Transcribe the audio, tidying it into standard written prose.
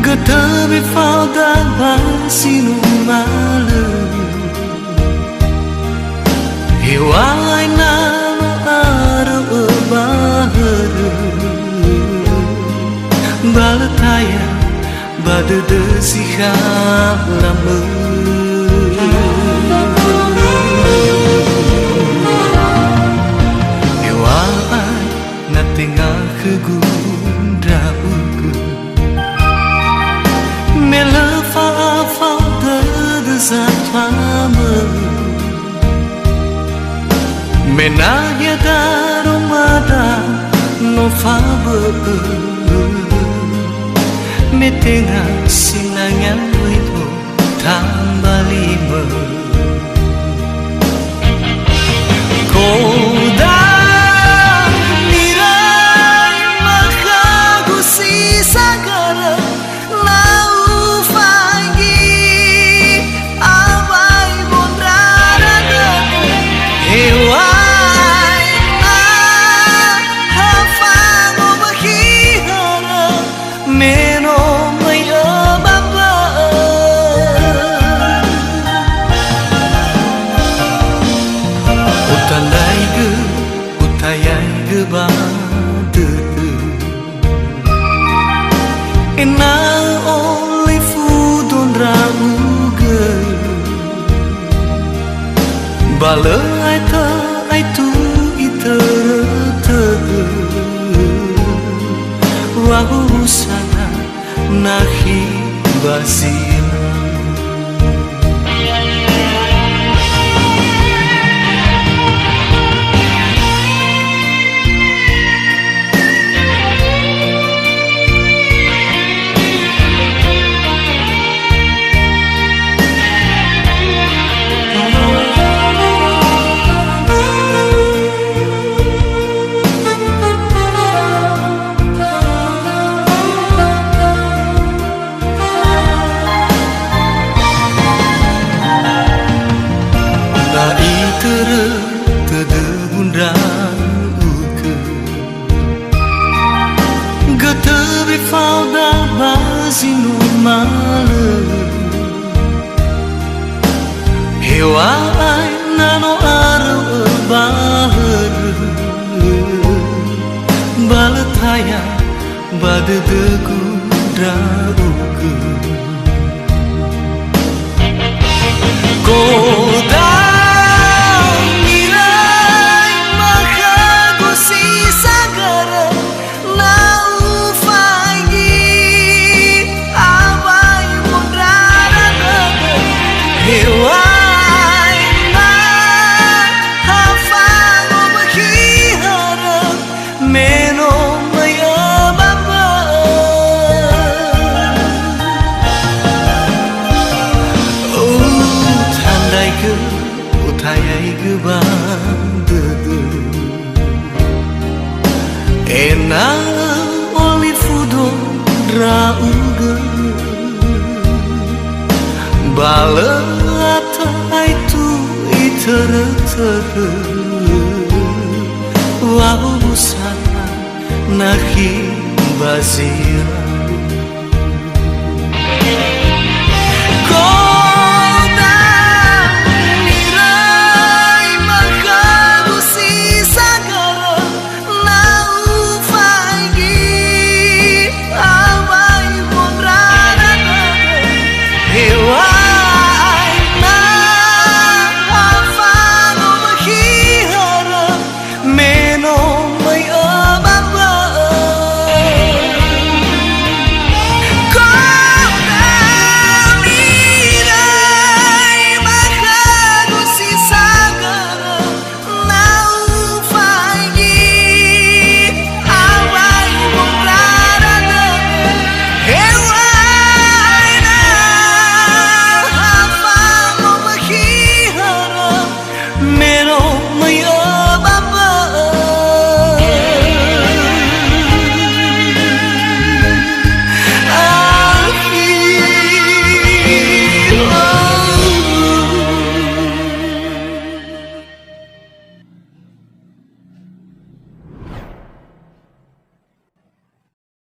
Getabe falda basino malu Hewai nalo ada bahru Balataya bade desika lama Hewai na tengah kegundra ugu Mela fa de zatama Menagya darumada no fabe Metenga sinangan itu tambah lima Koda nirai makagu si sagara Ena oleh fudon rauge Bala aitu iterete Wahu sana nahi basila Getabe falda basino malu Hewai nano ara bahru Balataya bade deku drauku Koda Ena oleh fudon rauge Bala itu iterete Wahu sana nahi basira